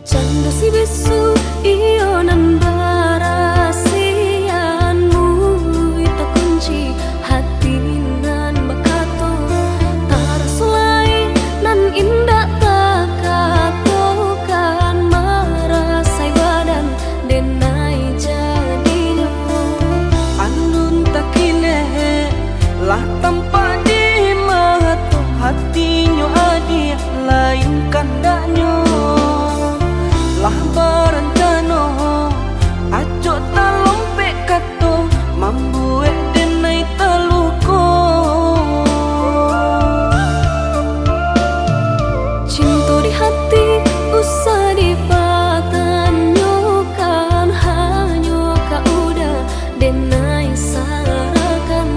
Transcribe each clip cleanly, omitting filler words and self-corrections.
Canda si bisu iyo nan barasianmu ita kunci hati nan bakato tarasulai nan indah takatokan marasai badan denai jadinya andun takine lah tanpa di mata hatinya adi lain kandaknya lah berencana aco talompe kato mambuek denai teluko cinta di hati usah dipatanyokan hanya kaudah denai sarakan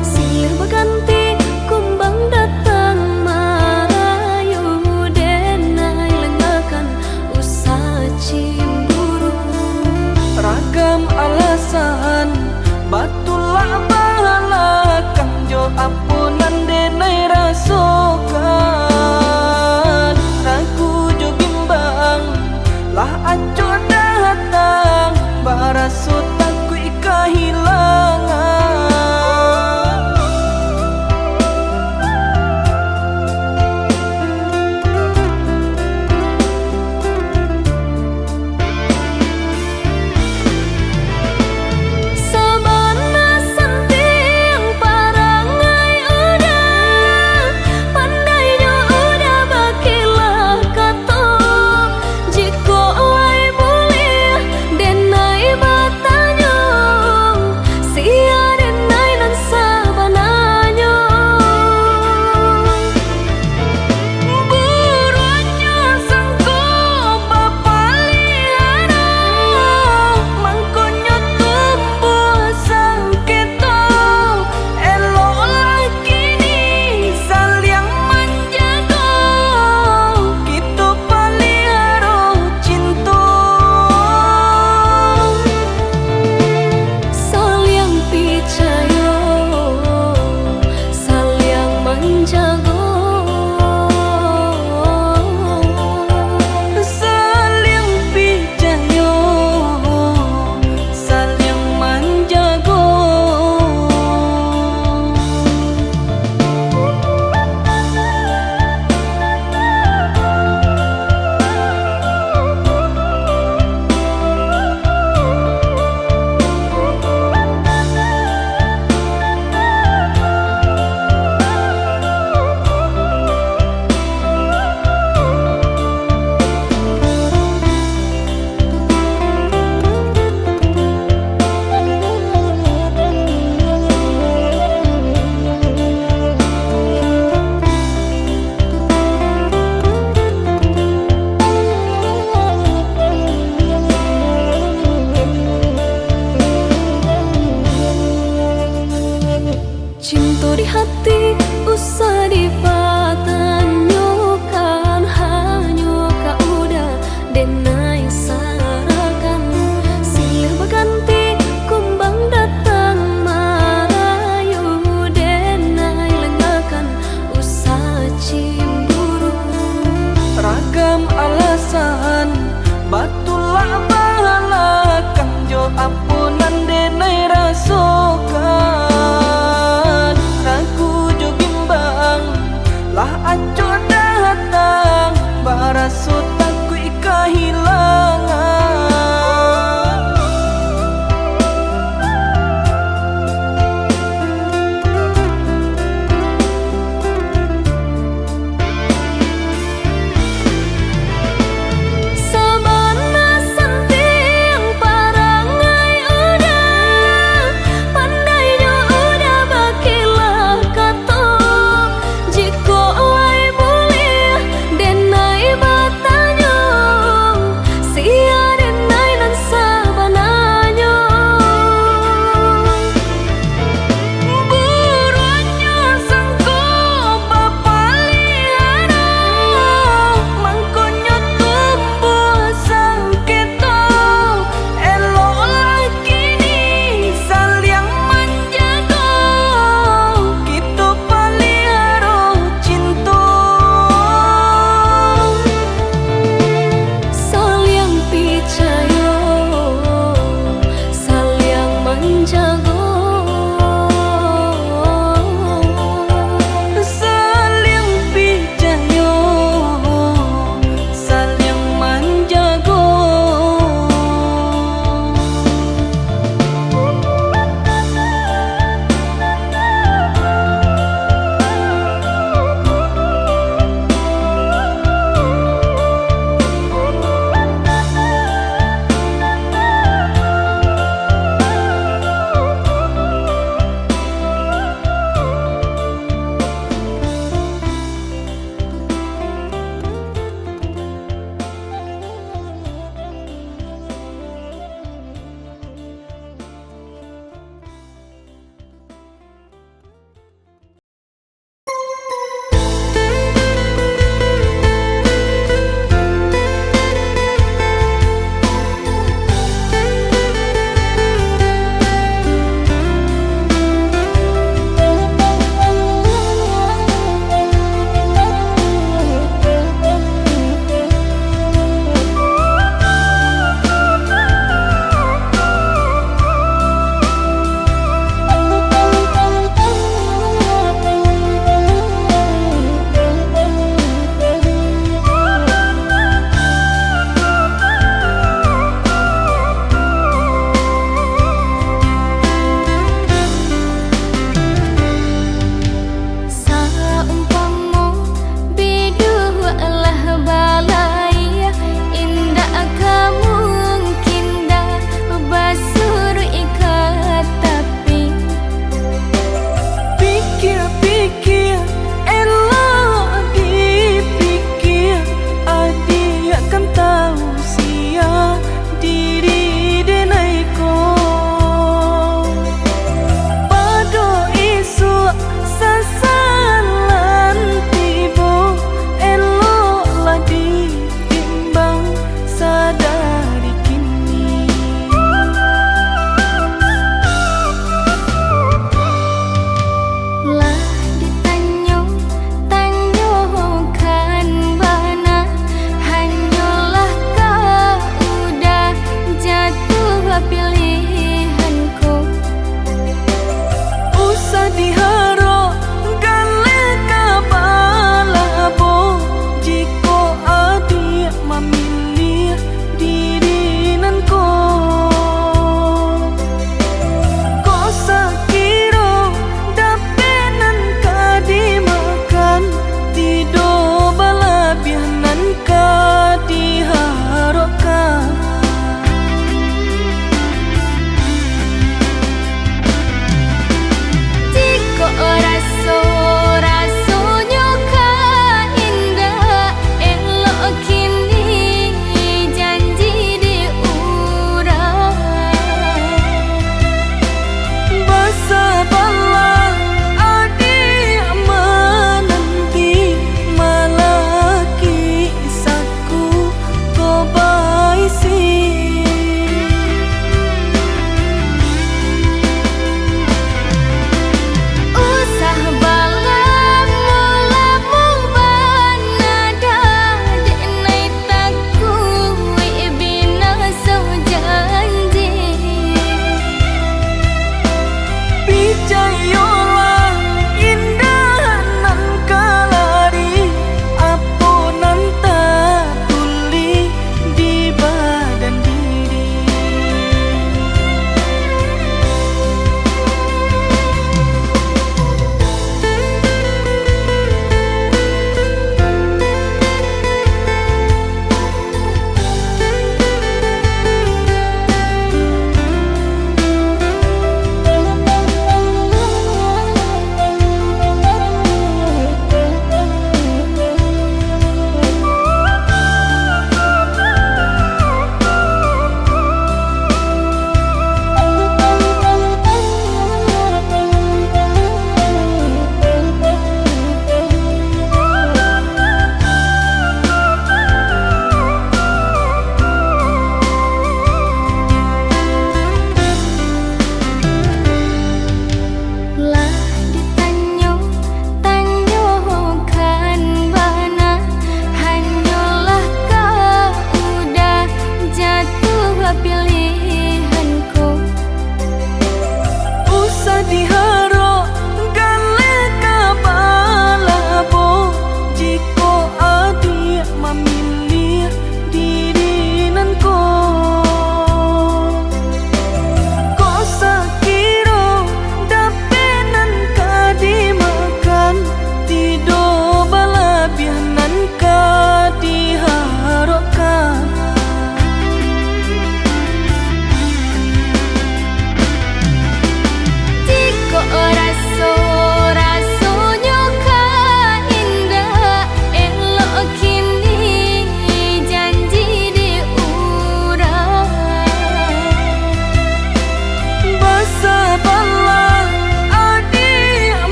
silir berganti kumbang datang marayu denai lengakan usah cemburu ragam alasan batulah balakang jo ampunan denai rasokan ragu jo bimbang lah aco datang baraso takui kehilangan sabana santiang parangai udah pandainya udah bakilah kato jiko lai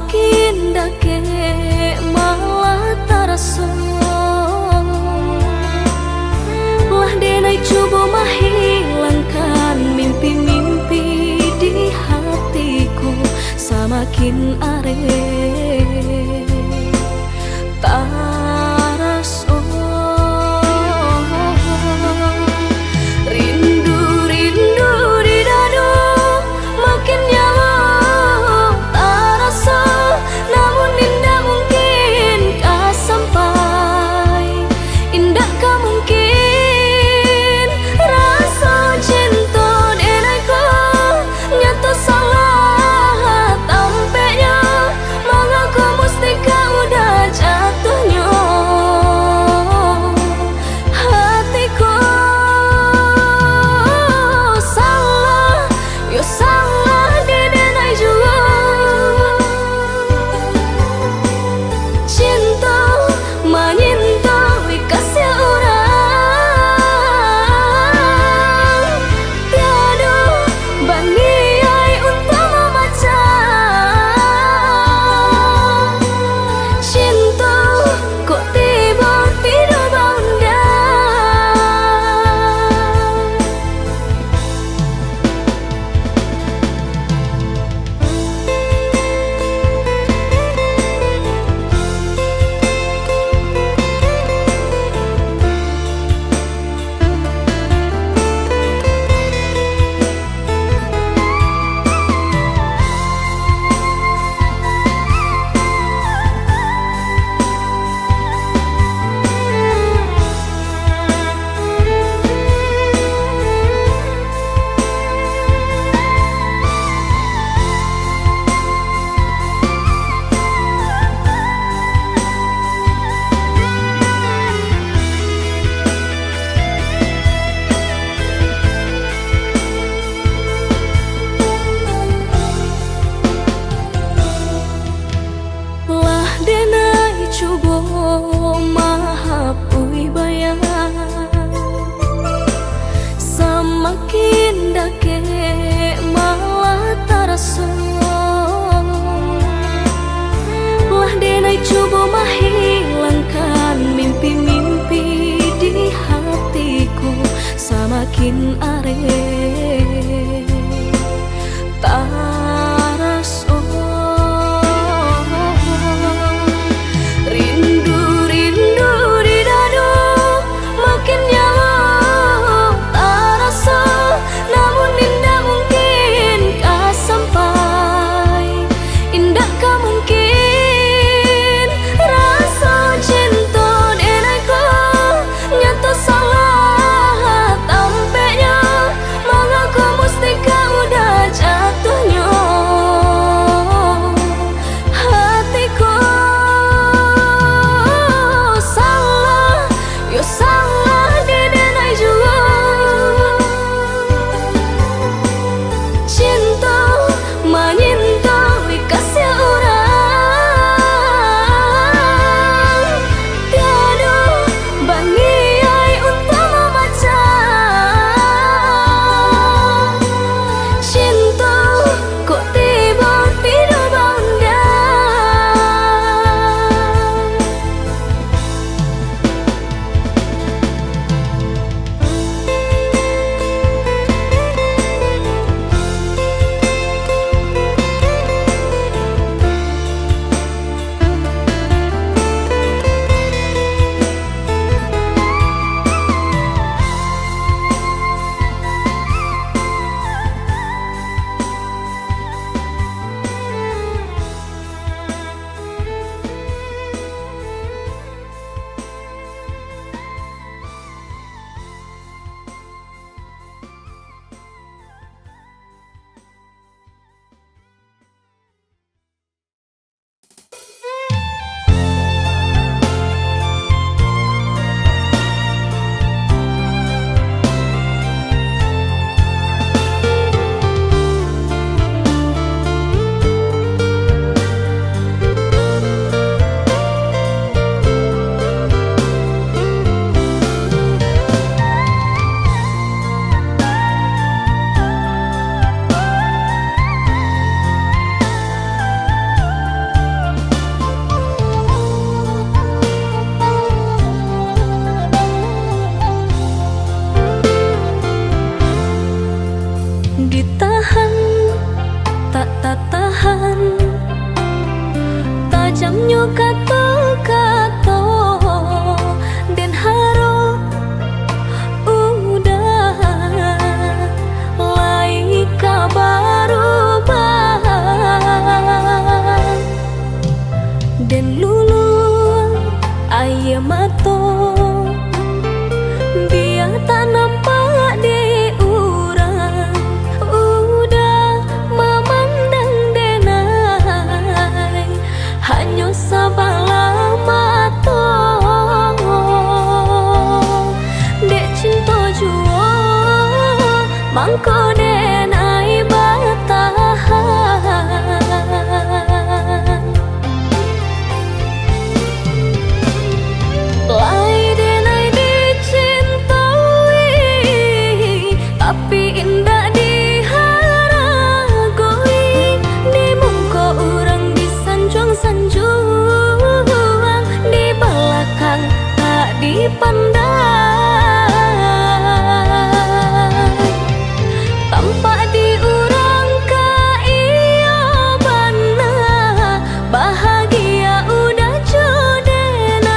Semakin dake malah terasa lah denai coba menghilangkan mimpi-mimpi di hatiku. Semakin are taras rindu-rindu di dada makin nyala tarasa, namun indah mungkin kah sampai, indah kah mungkin rasa cinta denaiku nyata salah tampaknya, mengaku mesti kau udah jatuhnya hatiku. Salah, yo salah di denai juga cinta menyinta kasih orang tiada baniai untuk memacah cinta kok tiba-tiba bunda. Lah denai coba mahapui bayang, semakin dake malah terasa lah denai coba menghilangkan mimpi-mimpi di hatiku. Semakin are taras rindu-rindu di dada makin nyala terasa, namun indah mungkin kah sampai, indah kah mungkin rasa cinta denaiku nyata salah tampaknya, mengaku macamnya kata-kata dan harap udah lai kabar dan lulu ayah mato biar tak nampak di urang udah memandang denai hanya sabala mato dek cinta jua mangko denai batahan lai denai dicintai tapi indah diharagoi di muka orang disanjung-sanjung di belakang tak dipandang tampak di urang ka iya bana bahagia udah jodenai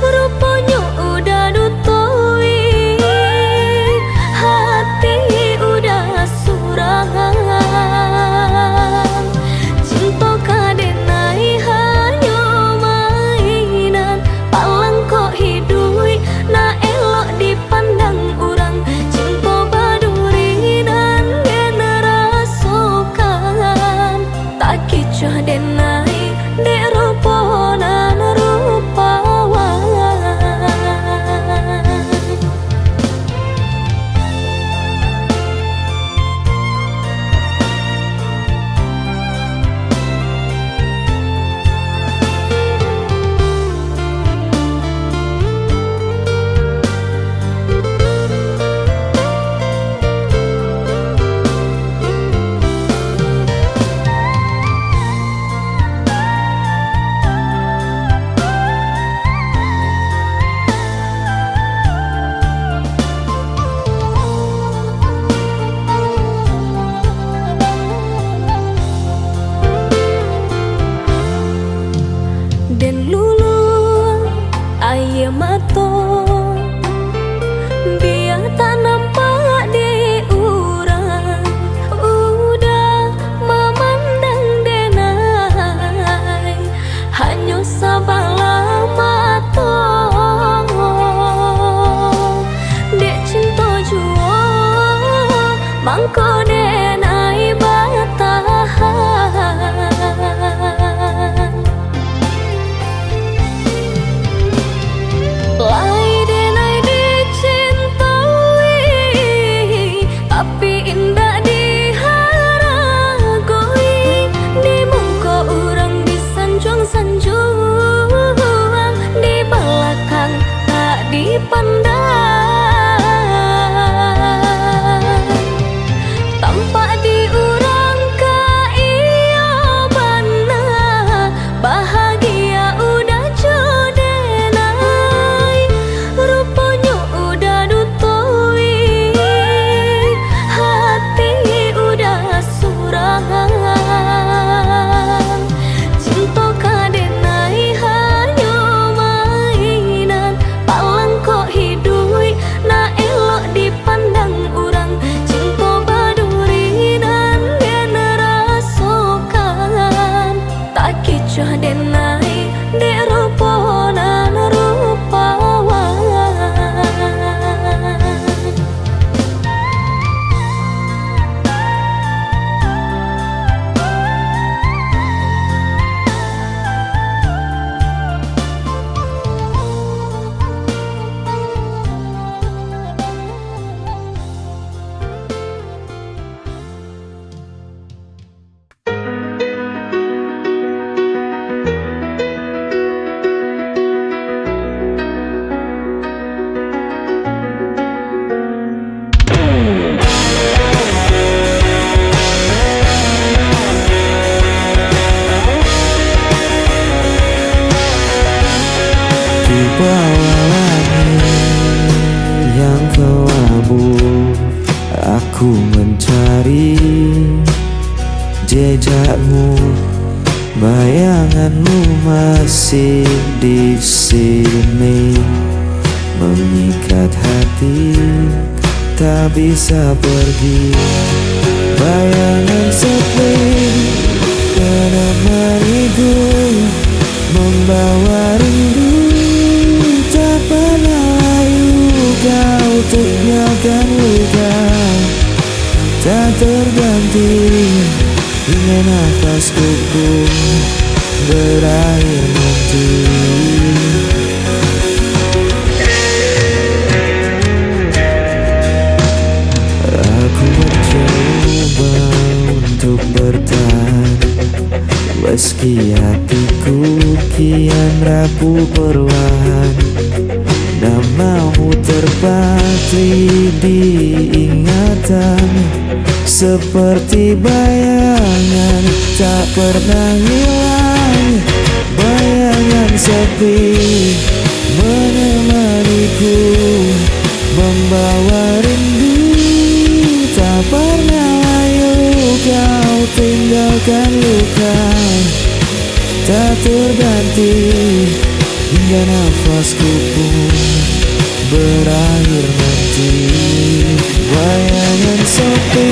rupanya udah dutoi hati udah surangan cinta kadenai hanya mainan palang kok hidui na elok dipandang urang cinta baduri dan generasokan tak kicah denai dek rupanan rupawan dan lulu ayah mato biar tak nampak di urang udah memandang denai hanya sabala mato dek cinta jua mangko denai batahan lai denai dicintai tapi indah diharagoi di muka orang disanjung-sanjung di belakang tak dipandang tampak di urang ka iya bana bahagia udah jodenai rupanya udah dutoi hati udah surangan cinta kadenai hanya mainan palang kok hidui na elok dipandang urang cinta baduri dan generasokan tak kicah denai dek rupanan rupawan bawah langit yang kelabu, aku mencari jejakmu, bayangan masih di sini, mengikat hati tak bisa pergi. Bayangan sepi menemaniku, membawa rindu tak pernah layu. Kau tinggalkan luka tak terganti, hingga nafasku pun berakhir nanti. Aku mencoba untuk bertahan, meski hatiku kian rapuh perlahan. Namamu terpatri di ingatan, seperti bayangan tak pernah hilang. Bayangan sepi menemaniku, membawa rindu tak pernah layu. Kau tinggalkan luka tak terganti, hingga nafasku pun berakhir nanti. Bayangan sepi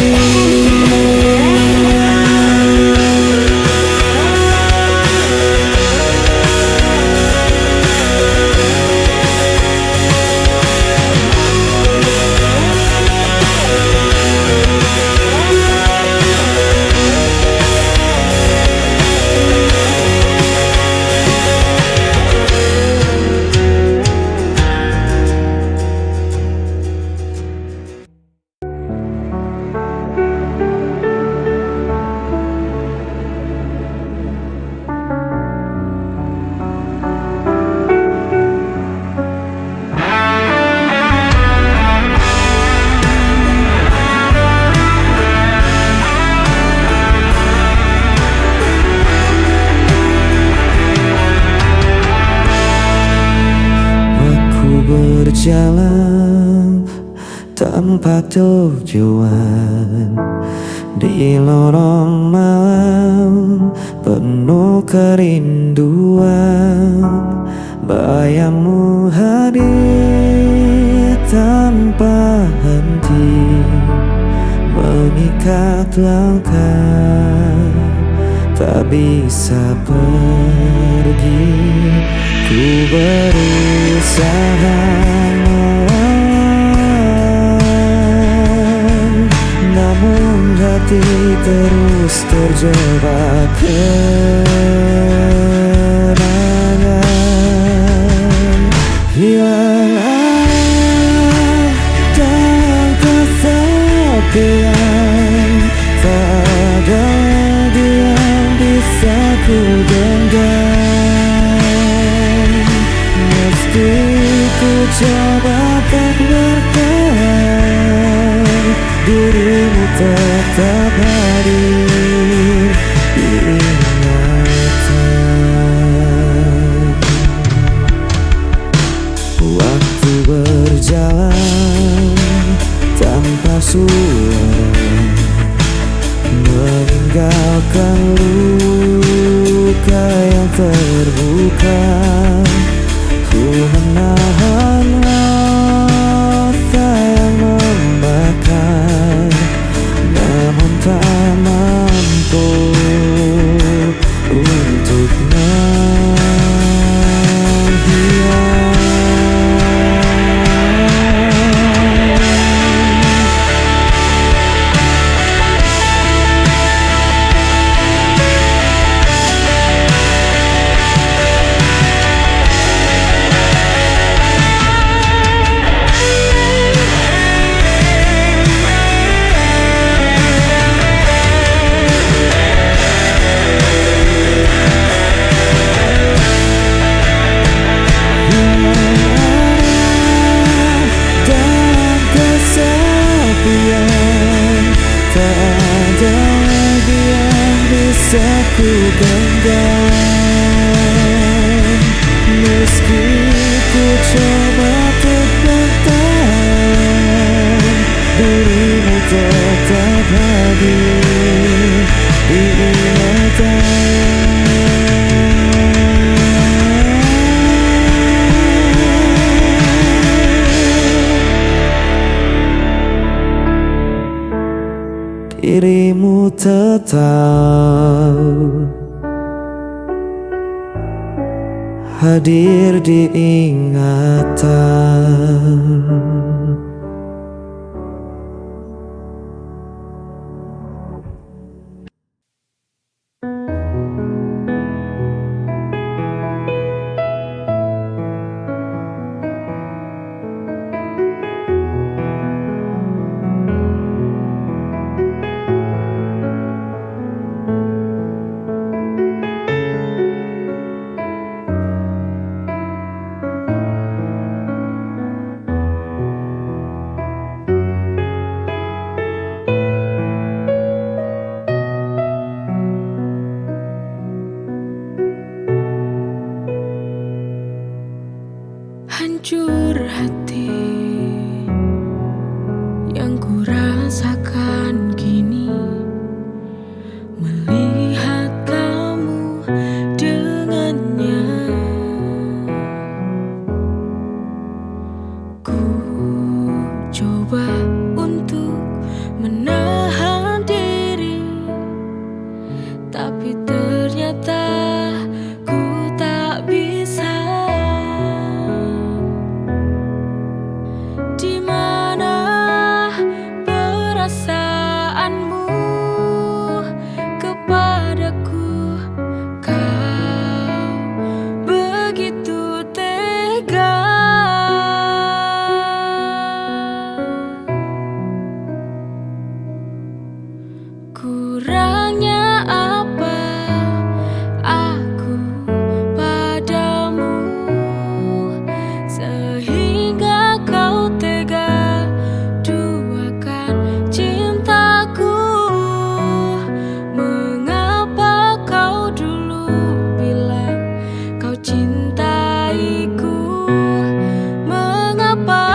berjalan tanpa tujuan di lorong malam penuh kerinduan. Bayangmu hadir tanpa henti, mengikat langkah tak bisa pergi. Ku berusaha melawan, namun hati terus terjebak kenangan. Hilang arah dan kesepian, tak ada lagi yang bisa ku genggam. Mesti ku coba tak bertahan, dirimu tetap hadir di ingatan. Waktu berjalan tanpa suara, meninggalkan luka yang terbuka. Ku menahan rasa yang membakar, namun tak mampu untuk menghilang. dirimu tetap hadir di ingatan. Hancur hati yang ku rasakan kini, melihat kamu dengannya. Ku coba untuk menahan diri, tapi ternyata ku tak bisa. Di mana perasaanmu kepadaku? Kau begitu tega. Kurangnya apa aku padamu sehingga kau tega duakan cintaku? Mengapa kau dulu bilang kau cintaiku? Mengapa,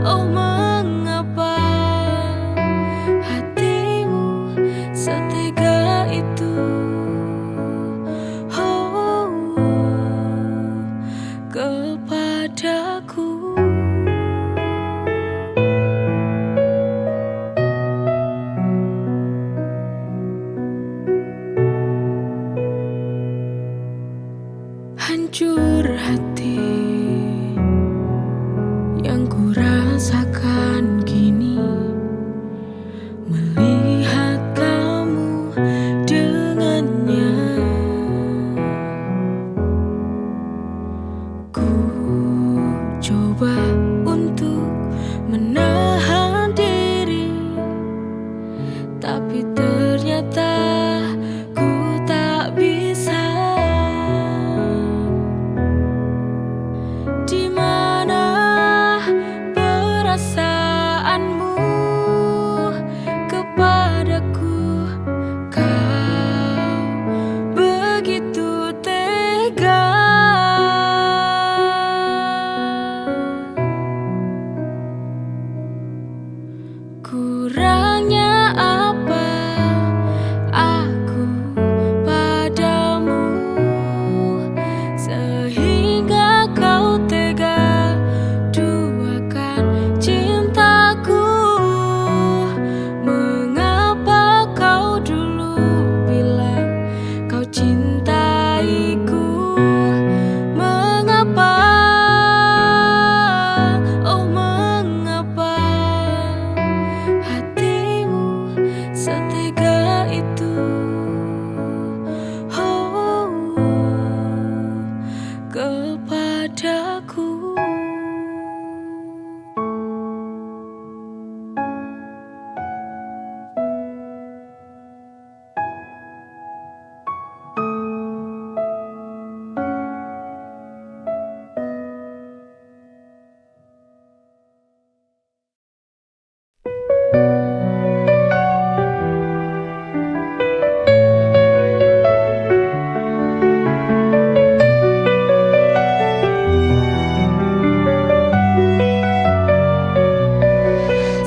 oh mengapa hatimu setega itu? Oh, kepadaku. Hancur hati yang ku rasakan kini, melihat kamu dengannya. Ku coba untuk menahan diri, tapi ternyata ku tak bisa. Di mana perasaanmu kepadaku? Kau begitu tega. Kurangnya apa aku padamu sehingga kau tega duakan cintaku? Mengapa kau dulu bilang kau cintaiku? Mengapa, oh mengapa hatimu setega itu? Oh, kepadaku.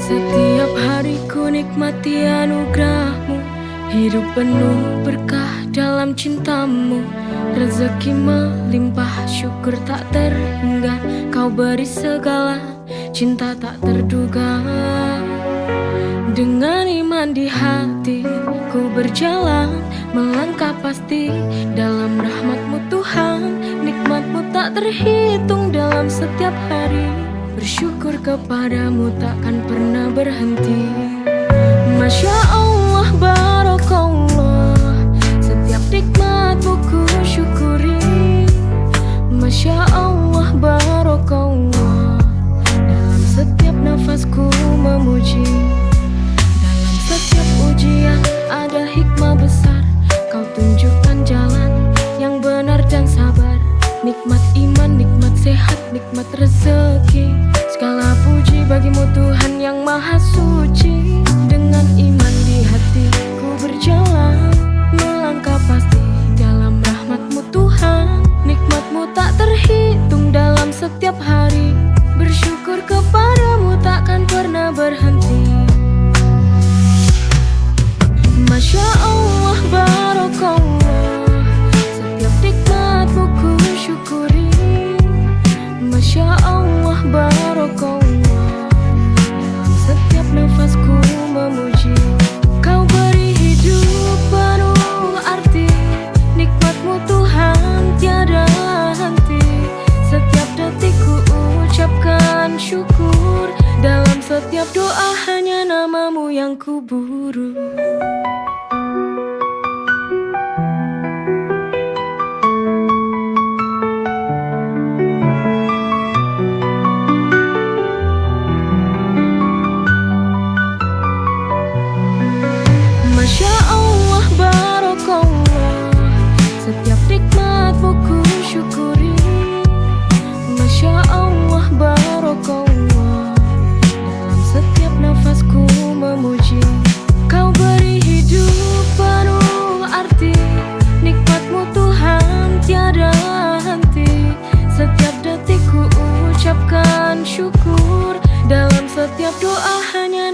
Setiap hari ku nikmati anugerahmu, hidup penuh berkah dalam cintamu. Rezeki melimpah, syukur tak terhingga, kau beri segala cinta tak terduga. Dengan iman di hati ku berjalan, melangkah pasti dalam rahmat-Mu Tuhan. Nikmat-Mu tak terhitung dalam setiap hari. Bersyukur kepadamu takkan pernah berhenti. Masya Allah, Barakallah, setiap nikmat-Mu ku syukuri. Masya Allah, Barakallah, dalam setiap nafasku memuji. Dalam setiap ujian ada hikmah besar. Kau tunjukkan jalan yang benar dan sabar. Nikmat iman, nikmat sehat, nikmat rezeki. Segala puji bagimu Tuhan yang maha suci. Dengan iman di hati ku berjalan, melangkah pasti dalam rahmat-Mu Tuhan. Nikmat-Mu tak terhitung dalam setiap hari. Bersyukur kepadamu takkan pernah berhenti. Masya Allah, Barakallah, setiap nikmat-Mu ku syukuri. Masya Allah, Barakallah, dalam setiap nafasku memuji. Kau beri hidup penuh arti. Nikmat-Mu Tuhan tiada henti. Setiap detik ku ucapkan syukur. Dalam setiap doa hanya nama-Mu yang ku buru. Masya Allah, Barakallah, setiap nikmat-Mu ku syukuri. Masya Allah, Barakallah, dalam setiap nafasku memuji. Kau beri hidup penuh arti. Nikmat-Mu Tuhan tiada henti. Setiap detik ku ucapkan syukur. Dalam setiap doa hanya